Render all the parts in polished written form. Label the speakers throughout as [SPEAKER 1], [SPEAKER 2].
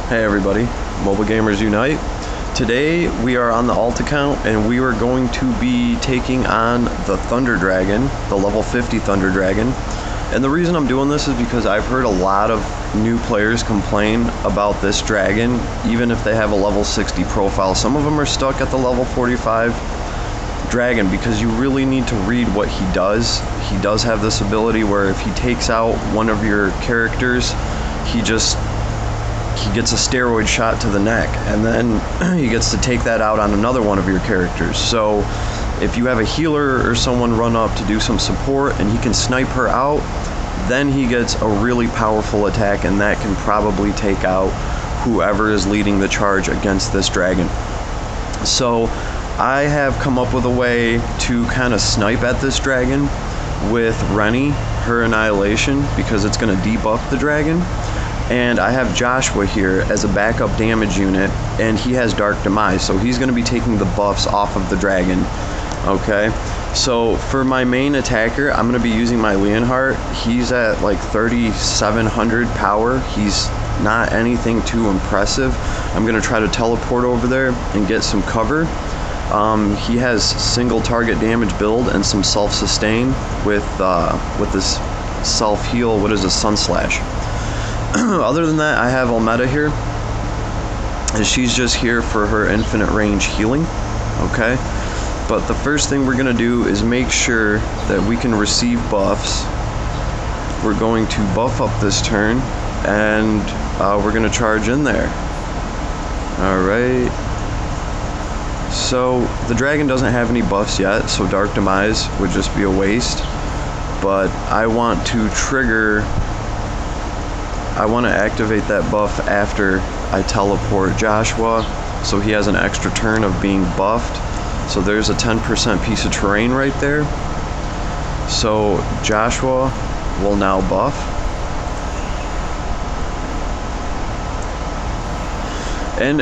[SPEAKER 1] Hey everybody, Mobile Gamers Unite. Today we are on the alt account and we are going to be taking on the Thunder Dragon, the level 50 Thunder Dragon. And the reason I'm doing this is because I've heard a lot of new players complain about this dragon, even if they have a level 60 profile. Some of them are stuck at the level 45 dragon because you really need to read what he does. He does have this ability where if he takes out one of your characters, he gets a steroid shot to the neck, and then he gets to take that out on another one of your characters. So if you have a healer or someone run up to do some support and he can snipe her out, then he gets a really powerful attack, and that can probably take out whoever is leading the charge against this dragon. So I have come up with a way to kind of snipe at this dragon with Rennie, her annihilation, because it's going to debuff the dragon. And I have Joshua here as a backup damage unit, and he has Dark Demise, so he's going to be taking the buffs off of the dragon. Okay, so for my main attacker, I'm going to be using my Leonhardt. He's at like 3,700 power. He's not anything too impressive. I'm going to try to teleport over there and get some cover. He has single target damage build and some self-sustain with this self-heal. What is a Sun Slash? Other than that, I have Almeda here, and she's just here for her infinite range healing. Okay, but the first thing we're going to do is make sure that we can receive buffs. We're going to buff up this turn, and we're going to charge in there. Alright, so the dragon doesn't have any buffs yet, so Dark Demise would just be a waste, but I want to activate that buff after I teleport Joshua, so he has an extra turn of being buffed. So there's a 10% piece of terrain right there. So Joshua will now buff. And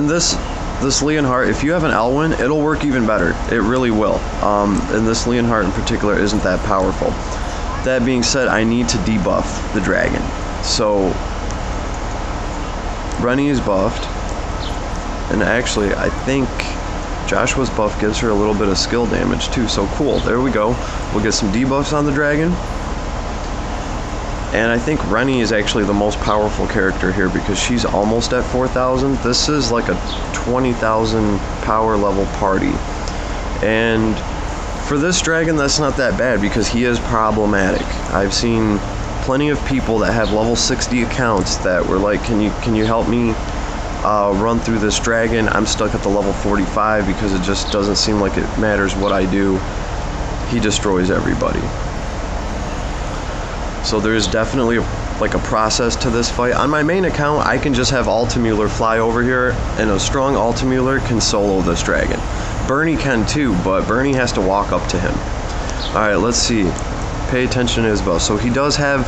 [SPEAKER 1] this Leonhardt, if you have an Elwyn, it'll work even better. It really will. And this Leonhardt in particular isn't that powerful. That being said, I need to debuff the dragon. So Rennie is buffed, and actually I think Joshua's buff gives her a little bit of skill damage too, so cool. There we go. We'll get some debuffs on the dragon. And I think Rennie is actually the most powerful character here because she's almost at 4,000. This is like a 20,000 power level party. And for this dragon, that's not that bad because he is problematic. I've seen plenty of people that have level 60 accounts that were like, can you help me run through this dragon? I'm stuck at the level 45 because it just doesn't seem like it matters what I do. He destroys everybody. So there's definitely a process to this fight. On my main account, I can just have Altamüller fly over here, and a strong Altamüller can solo this dragon. Bernie can too, but Bernie has to walk up to him. Alright, let's see. Pay attention to his buff. So he does have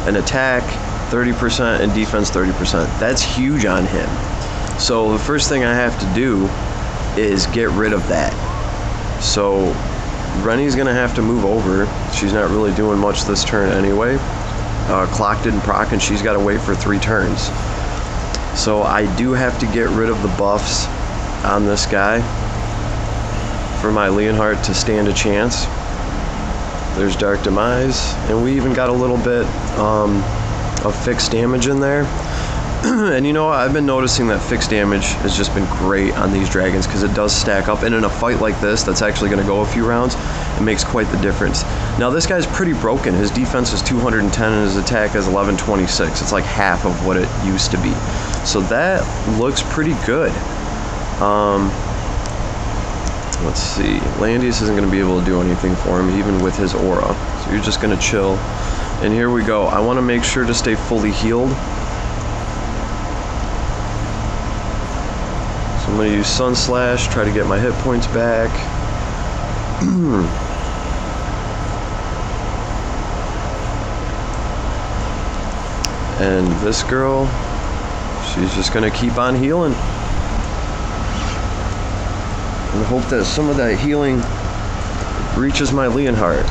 [SPEAKER 1] an attack 30% and defense 30%. That's huge on him. So the first thing I have to do is get rid of that. So Rennie's gonna have to move over. She's not really doing much this turn anyway. Clock didn't proc, and she's got to wait for 3 turns. So I do have to get rid of the buffs on this guy for my Leonhardt to stand a chance. There's Dark Demise, and we even got a little bit of fixed damage in there. And you know what, I've been noticing that fixed damage has just been great on these dragons because it does stack up, and in a fight like this that's actually going to go a few rounds, it makes quite the difference. Now this guy's pretty broken. His defense is 210 and his attack is 1126. It's like half of what it used to be. So that looks pretty good. Let's see, Landius isn't going to be able to do anything for him even with his aura, so you're just going to chill. And here we go. I want to make sure to stay fully healed, so I'm going to use Sun Slash, try to get my hit points back. And this girl, she's just going to keep on healing and hope that some of that healing reaches my Leonhardt.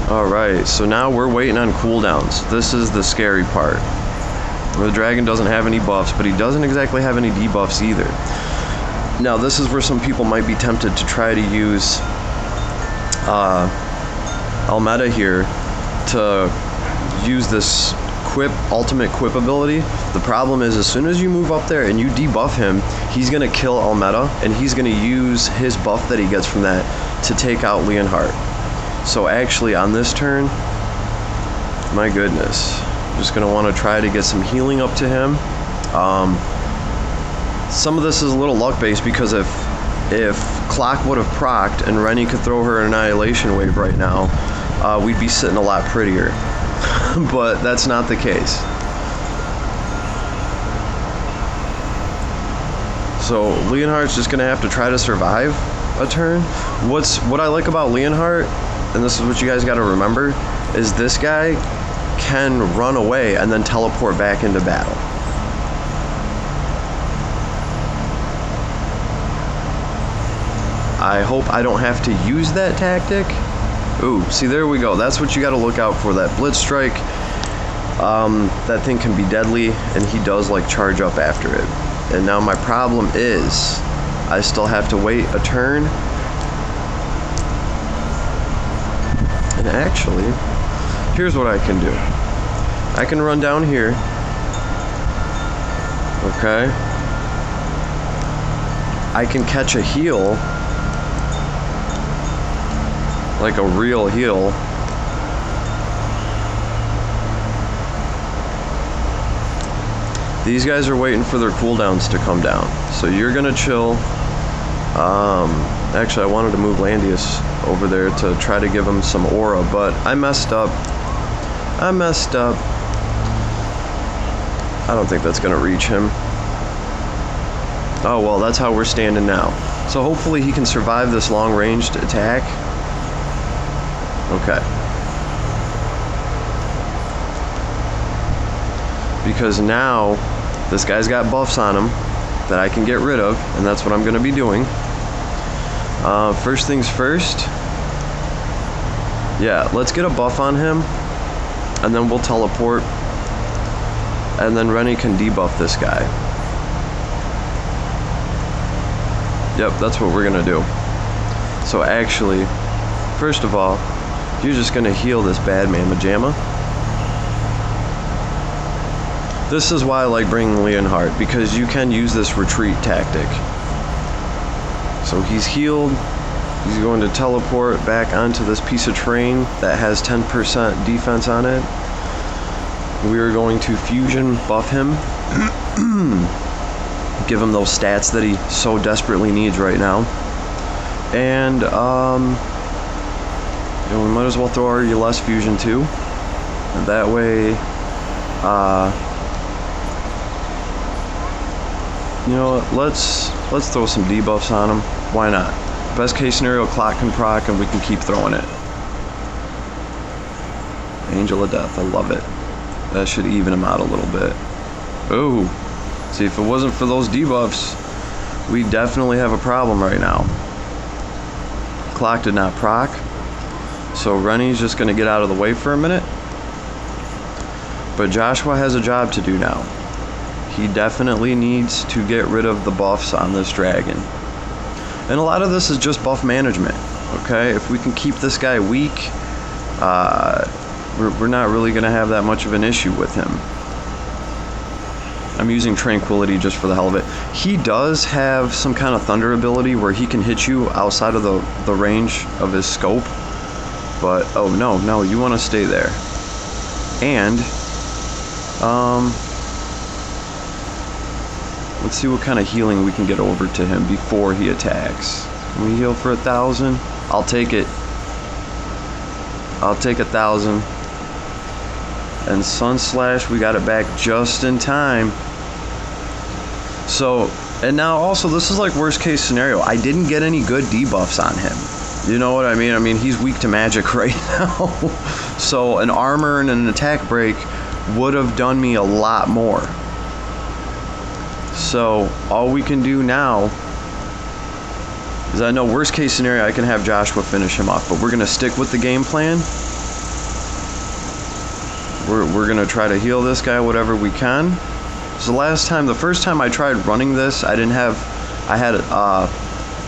[SPEAKER 1] Alright, so now we're waiting on cooldowns. This is the scary part. The dragon doesn't have any buffs, but he doesn't exactly have any debuffs either. Now this is where some people might be tempted to try to use Almeda here to use this ultimate quip ability. The problem is, as soon as you move up there and you debuff him, he's gonna kill Almeda, and he's gonna use his buff that he gets from that to take out Leonhardt. So actually on this turn, my goodness, I'm just gonna want to try to get some healing up to him. Some of this is a little luck based, because if Clock would have procced and Rennie could throw her Annihilation Wave right now, we'd be sitting a lot prettier. But that's not the case. So Leonhardt's just gonna have to try to survive a turn. What I like about Leonhardt, and this is what you guys got to remember, is this guy can run away and then teleport back into battle. I hope I don't have to use that tactic. Ooh, see, there we go. That's what you got to look out for, that Blitz Strike. That thing can be deadly, and he does like charge up after it. And now my problem is I still have to wait a turn. And actually, here's what I can do. I can run down here. Okay. I can catch a heal, like a real heal. These guys are waiting for their cooldowns to come down, so you're gonna chill. Actually, I wanted to move Landius over there to try to give him some aura, but I messed up. I don't think that's gonna reach him. Oh well, that's how we're standing now. So hopefully he can survive this long-ranged attack. Okay. Because now this guy's got buffs on him that I can get rid of, and that's what I'm going to be doing. First things first. Yeah, let's get a buff on him, and then we'll teleport, and then Rennie can debuff this guy. Yep, that's what we're going to do. So actually, first of all, you're just going to heal this bad Mamma Jamma. This is why I like bringing Leonhardt, because you can use this retreat tactic. So he's healed. He's going to teleport back onto this piece of terrain that has 10% defense on it. We are going to fusion buff him. Give him those stats that he so desperately needs right now. And we might as well throw our Yeless fusion too. And that way, you know what, let's throw some debuffs on him. Why not? Best case scenario, Clock can proc and we can keep throwing it. Angel of Death, I love it. That should even him out a little bit. Ooh. See, if it wasn't for those debuffs, we definitely have a problem right now. Clock did not proc. So Rennie's just going to get out of the way for a minute. But Joshua has a job to do now. He definitely needs to get rid of the buffs on this dragon. And a lot of this is just buff management, okay? If we can keep this guy weak, we're not really going to have that much of an issue with him. I'm using Tranquility just for the hell of it. He does have some kind of thunder ability where he can hit you outside of the range of his scope. But, oh no, you want to stay there. And, let's see what kind of healing we can get over to him before he attacks. Can we heal for 1,000? I'll take it. I'll take 1,000. And Sun Slash, we got it back just in time. So, and now also, this is like worst case scenario. I didn't get any good debuffs on him. You know what I mean? I mean, he's weak to magic right now. So an armor and an attack break would have done me a lot more. So all we can do now is, I know worst case scenario I can have Joshua finish him off, but we're going to stick with the game plan. we're gonna try to heal this guy whatever we can. So the first time I tried running this, I had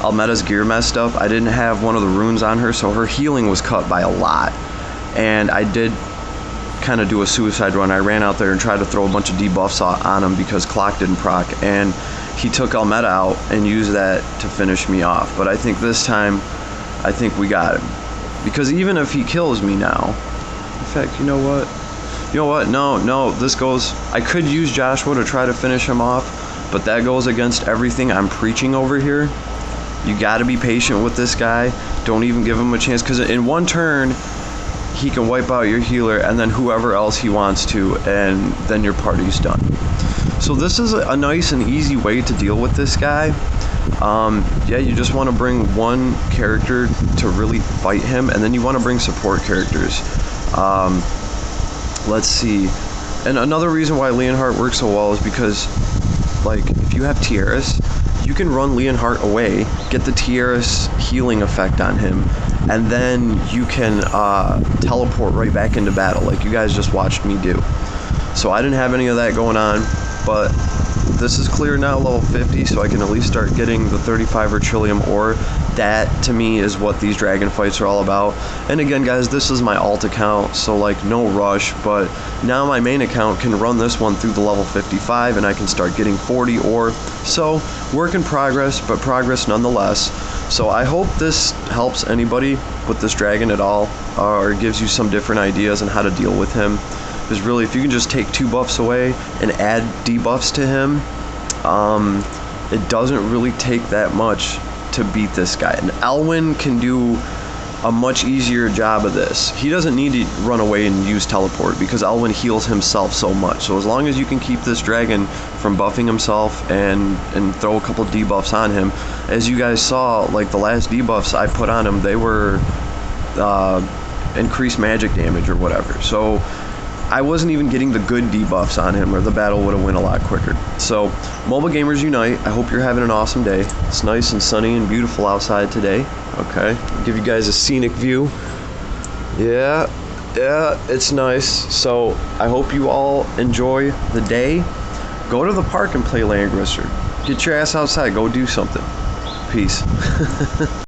[SPEAKER 1] Almeta's gear messed up. I didn't have one of the runes on her, so her healing was cut by a lot. And I did kind of do a suicide run. I ran out there and tried to throw a bunch of debuffs on him because clock didn't proc, and he took Almeta out and used that to finish me off. But I think this time, I think we got him. Because even if he kills me now, in fact, you know what? No, this goes, I could use Joshua to try to finish him off, but that goes against everything I'm preaching over here. You got to be patient with this guy. Don't even give him a chance, because in one turn, he can wipe out your healer and then whoever else he wants to, and then your party's done. So this is a nice and easy way to deal with this guy. Yeah, you just want to bring one character to really fight him, and then you want to bring support characters. Let's see. And another reason why Leonhardt works so well is because, like, if you have Tiaris, you can run Leonhardt away, get the Tiaris healing effect on him, and then you can teleport right back into battle, like you guys just watched me do. So I didn't have any of that going on, but this is clear now, level 50, so I can at least start getting the 35 Trillium ore. That, to me, is what these dragon fights are all about. And again, guys, this is my alt account, so, like, no rush, but now my main account can run this one through the level 55, and I can start getting 40 ore. So, work in progress, but progress nonetheless. So I hope this helps anybody with this dragon at all, or gives you some different ideas on how to deal with him. Because really, if you can just take 2 buffs away and add debuffs to him, it doesn't really take that much to beat this guy. And Elwyn can do a much easier job of this. He doesn't need to run away and use teleport because Elwyn heals himself so much. So as long as you can keep this dragon from buffing himself and throw a couple debuffs on him, as you guys saw, like the last debuffs I put on him, they were increased magic damage or whatever. So I wasn't even getting the good debuffs on him, or the battle would have went a lot quicker. So, Mobile Gamers Unite, I hope you're having an awesome day. It's nice and sunny and beautiful outside today. Okay, I'll give you guys a scenic view. Yeah, it's nice. So, I hope you all enjoy the day. Go to the park and play Langrisser. Get your ass outside, go do something. Peace.